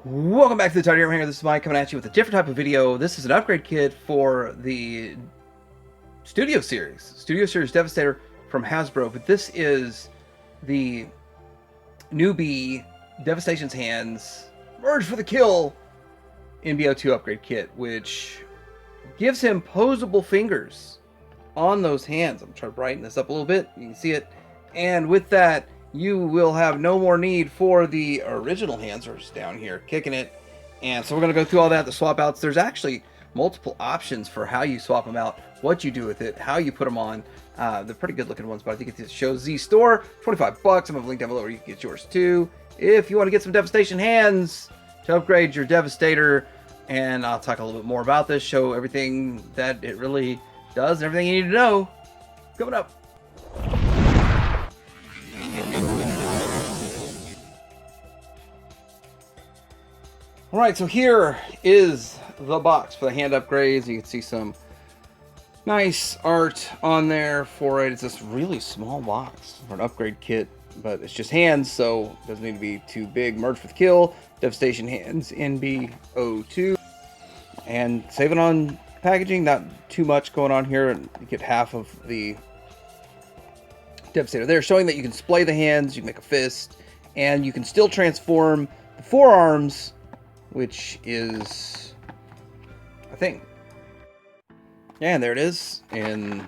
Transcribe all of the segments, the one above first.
Welcome back to the Tidy Hanger. This is Mike coming at you with a different type of video. This is an upgrade kit for the Studio Series Devastator from Hasbro. But this is the newbie Devastation's Hands Merge for the Kill NB-02 upgrade kit, which gives him posable fingers on those hands. I'm trying to brighten this up a little bit. You can see it. And with that, you will have no more need for the original hands, are just down here kicking it. And so we're going to go through all that, the swap outs. There's actually multiple options for how you swap them out, what you do with it, how you put them on. They're pretty good looking ones, but I think it shows Z Store, 25 bucks. I'm going to link down below where you can get yours too. If you want to get some Devastation hands to upgrade your Devastator, and I'll talk a little bit more about this, show everything that it really does and everything you need to know coming up. Alright, so here is the box for the hand upgrades. You can see some nice art on there for it. It's this really small box for an upgrade kit, but it's just hands, so it doesn't need to be too big. Merge for the Kill, Devastation Hands, NB-02. And saving on packaging, not too much going on here. You get half of the Devastator there, showing that you can splay the hands, you can make a fist, and you can still transform the forearms, which is a thing. And there it is in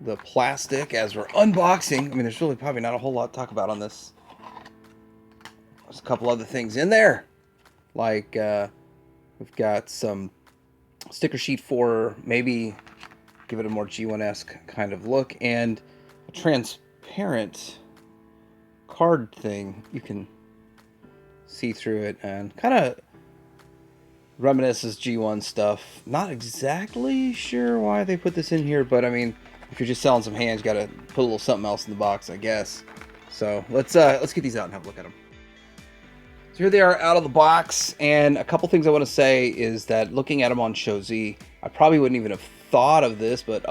the plastic as we're unboxing. I mean, there's really probably not a whole lot to talk about on this. There's a couple other things in there, like we've got some sticker sheet for maybe give it a more G1-esque kind of look, and a transparent card thing. You can see through it and kind of reminisces G1 stuff. Not exactly sure why they put this in here, but I mean, if you're just selling some hands, you gotta put a little something else in the box, I guess. So let's get these out and have a look at them. So here they are out of the box, and a couple things I want to say is that looking at them on Show Z, I probably wouldn't even have thought of this, but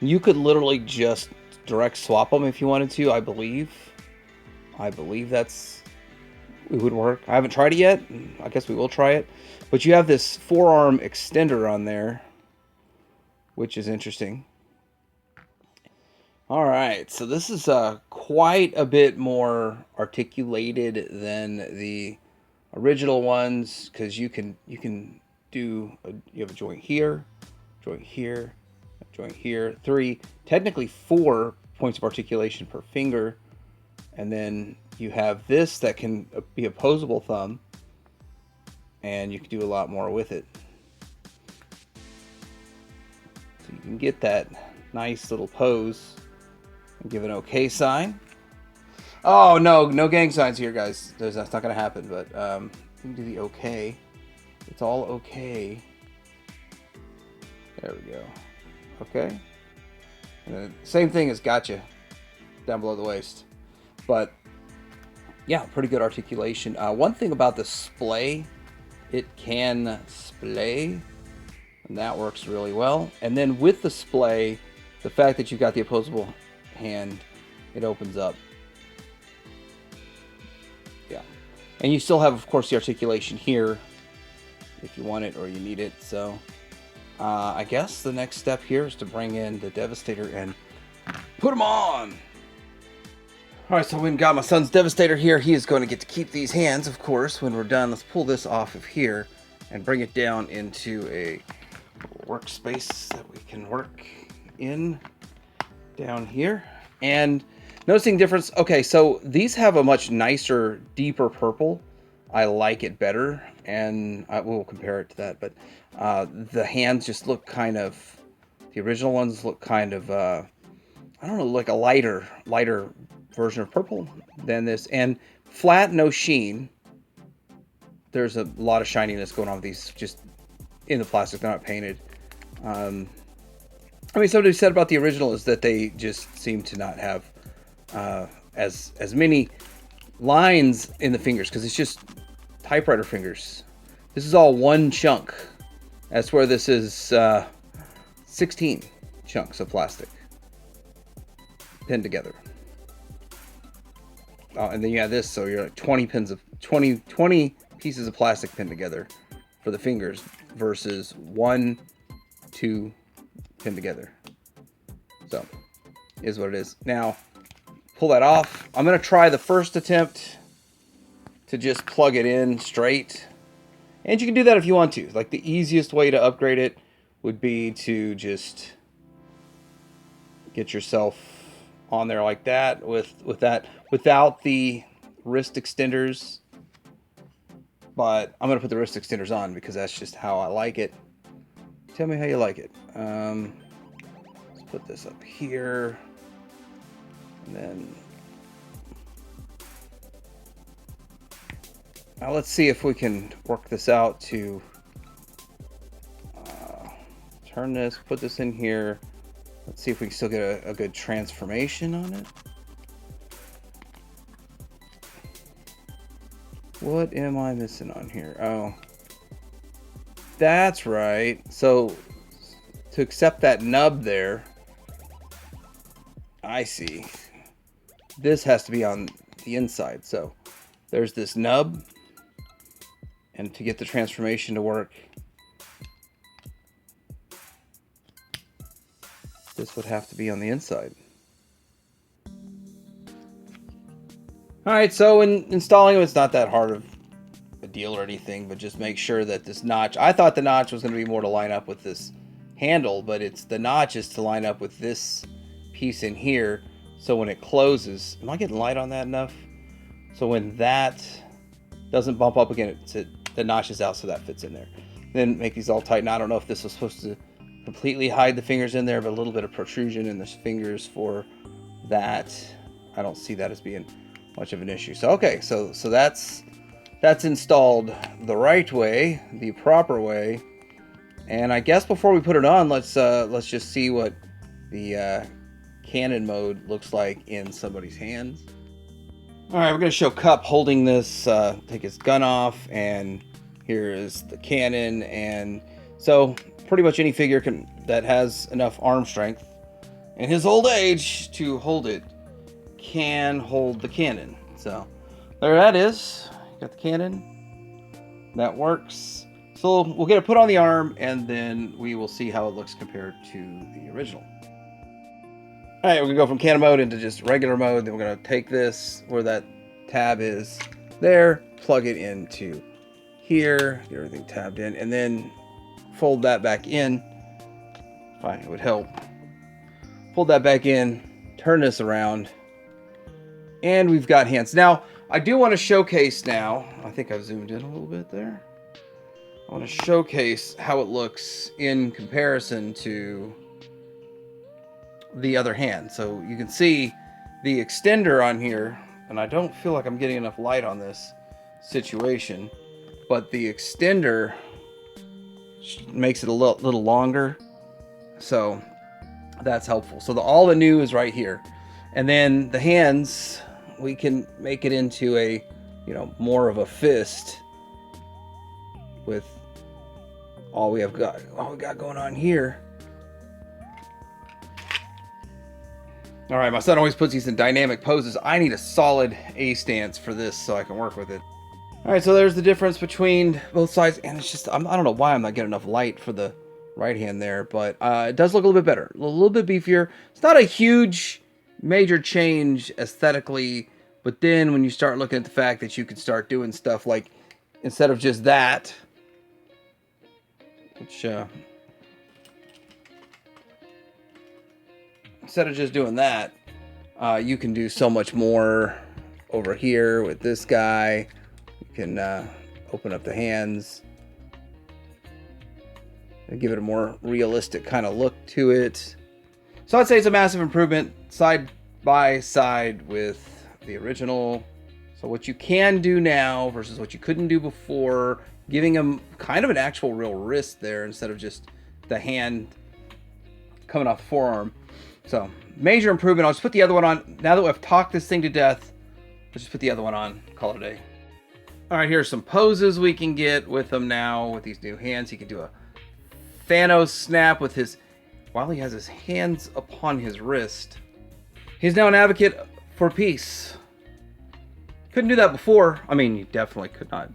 you could literally just direct swap them if you wanted to. I believe that's it would work. I haven't tried it yet. I guess we will try it. But you have this forearm extender on there, which is interesting. All right, so this is quite a bit more articulated than the original ones, because you can do you have a joint here, joint here, joint here, technically 4 points of articulation per finger, and then you have this that can be a posable thumb, and you can do a lot more with it. So you can get that nice little pose and give an OK sign. Oh, no gang signs here, guys. That's not going to happen, but you can do the OK. It's all OK. There we go. Okay. And then same thing as gotcha down below the waist. But yeah, pretty good articulation. One thing about the splay, it can splay, and that works really well. And then with the splay, the fact that you've got the opposable hand, it opens up. Yeah. And you still have, of course, the articulation here if you want it or you need it. So I guess the next step here is to bring in the Devastator and put them on. Alright, so we've got my son's Devastator here. He is going to get to keep these hands, of course, when we're done. Let's pull this off of here and bring it down into a workspace that we can work in down here. And noticing difference, okay, so these have a much nicer, deeper purple. I like it better, and I will compare it to that, but the hands just look kind of, the original ones look kind of, I don't know, like a lighter version of purple than this, and flat, no sheen. There's a lot of shininess going on with these just in the plastic. They're not painted. I mean, somebody said about the original is that they just seem to not have as many lines in the fingers, because it's just typewriter fingers. This is all one chunk. That's where this is 16 chunks of plastic pinned together. And then you have this, so you're like 20 pieces of plastic pinned together for the fingers versus 1, 2 pinned together. So, is what it is. Now, pull that off. I'm going to try the first attempt to just plug it in straight. And you can do that if you want to. Like, the easiest way to upgrade it would be to just get yourself on there like that with that without the wrist extenders. But I'm going to put the wrist extenders on because that's just how I like it. Tell me how you like it. Let's put this up here. And then now let's see if we can work this out to turn this, put this in here. Let's see if we can still get a good transformation on it. What am I missing on here? Oh, that's right. So to accept that nub there, I see. This has to be on the inside. So there's this nub. And to get the transformation to work, this would have to be on the inside. Alright, so in installing them, it's not that hard of a deal or anything, but just make sure that this notch, I thought the notch was going to be more to line up with this handle, but it's the notch is to line up with this piece in here, so when it closes, am I getting light on that enough? So when that doesn't bump up again, the notch is out, so that fits in there. Then make these all tight. Now, I don't know if this was supposed to completely hide the fingers in there, but a little bit of protrusion in the fingers for that. I don't see that as being much of an issue. So okay, so that's installed the right way, the proper way. And I guess before we put it on, let's just see what the cannon mode looks like in somebody's hands. All right, we're going to show Cup holding this, take his gun off, and here is the cannon. And so pretty much any figure that has enough arm strength in his old age to hold it can hold the cannon. So there that is. Got the cannon. That works. So we'll get it put on the arm, and then we will see how it looks compared to the original. All right, we're gonna go from cannon mode into just regular mode. Then we're gonna take this where that tab is there, plug it into here, get everything tabbed in, and then fold that back in. Fine, it would help. Fold that back in, turn this around, and we've got hands. Now, I do want to showcase now, I think I've zoomed in a little bit there. I want to showcase how it looks in comparison to the other hand. So you can see the extender on here, and I don't feel like I'm getting enough light on this situation, but the extender makes it a little longer, so that's helpful. So all the new is right here, and then the hands, we can make it into a, you know, more of a fist with all we got going on here. All right, my son always puts these in dynamic poses. I need a solid A stance for this so I can work with it. All right, so there's the difference between both sides, and it's just, I don't know why I'm not getting enough light for the right hand there, but it does look a little bit better, a little bit beefier. It's not a huge, major change aesthetically, but then when you start looking at the fact that you could start doing stuff like, instead of just that, which, instead of just doing that, you can do so much more over here with this guy. You can open up the hands and give it a more realistic kind of look to it. So I'd say it's a massive improvement side by side with the original. So what you can do now versus what you couldn't do before, giving him kind of an actual real wrist there instead of just the hand coming off the forearm. So major improvement. I'll just put the other one on. Now that we've talked this thing to death, let's just put the other one on, call it a day. All right, here's some poses we can get with him now with these new hands. He can do a Thanos snap with his, while he has his hands upon his wrist. He's now an advocate for peace. Couldn't do that before. I mean, you definitely could not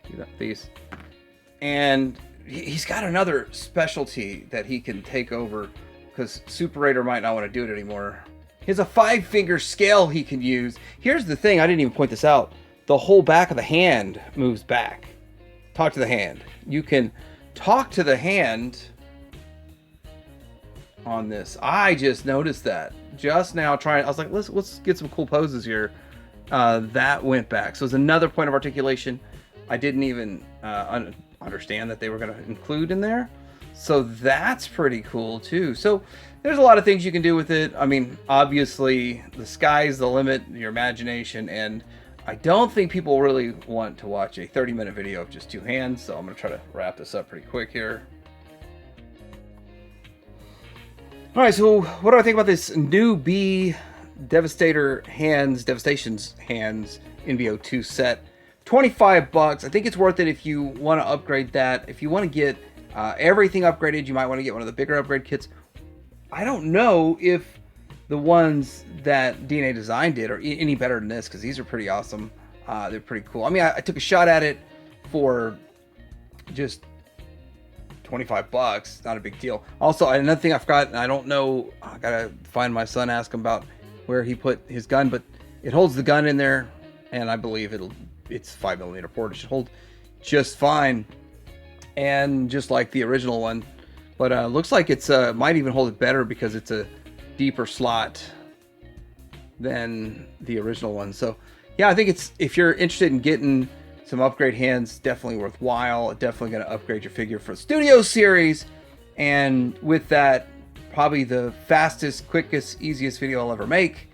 do that with these. And he's got another specialty that he can take over, because Super Raider might not want to do it anymore. He has a 5-finger scale he can use. Here's the thing, I didn't even point this out. The whole back of the hand moves back. Talk to the hand. You can talk to the hand on this. I just noticed that just now trying. I was like, let's get some cool poses here. That went back. So it's another point of articulation I didn't even understand that they were going to include in there. So that's pretty cool too. So there's a lot of things you can do with it. I mean, obviously the sky's the limit, your imagination, and I don't think people really want to watch a 30-minute video of just 2 hands. So I'm going to try to wrap this up pretty quick here. All right, so what do I think about this new Devastator hands, Devastation's hands NB-02 set? $25. I think it's worth it if you want to upgrade that. If you want to get everything upgraded, you might want to get one of the bigger upgrade kits. I don't know if the ones that DNA Design did are any better than this, because these are pretty awesome. They're pretty cool. I mean, I took a shot at it for just $25, not a big deal. Also, another thing I forgot, and I don't know, I gotta find my son, ask him about where he put his gun, but it holds the gun in there, and I believe it's 5mm port. It should hold just fine, and just like the original one. But looks like it's might even hold it better because it's a deeper slot than the original one. So yeah, I think it's, if you're interested in getting some upgrade hands, definitely worthwhile. Definitely going to upgrade your figure for the Studio Series. And with that, probably the fastest, quickest, easiest video I'll ever make.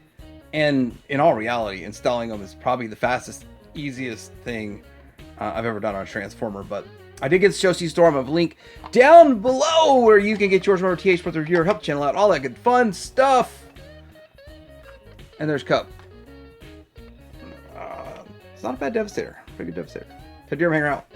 And in all reality, installing them is probably the fastest, easiest thing I've ever done on a Transformer. But I did get the Show C store. I'm going to link down below where you can get yours. Remember, TH puts your help channel out, all that good fun stuff. And there's Cup. It's not a bad Devastator. Pretty good Devastator. Ted Dearham, hang out.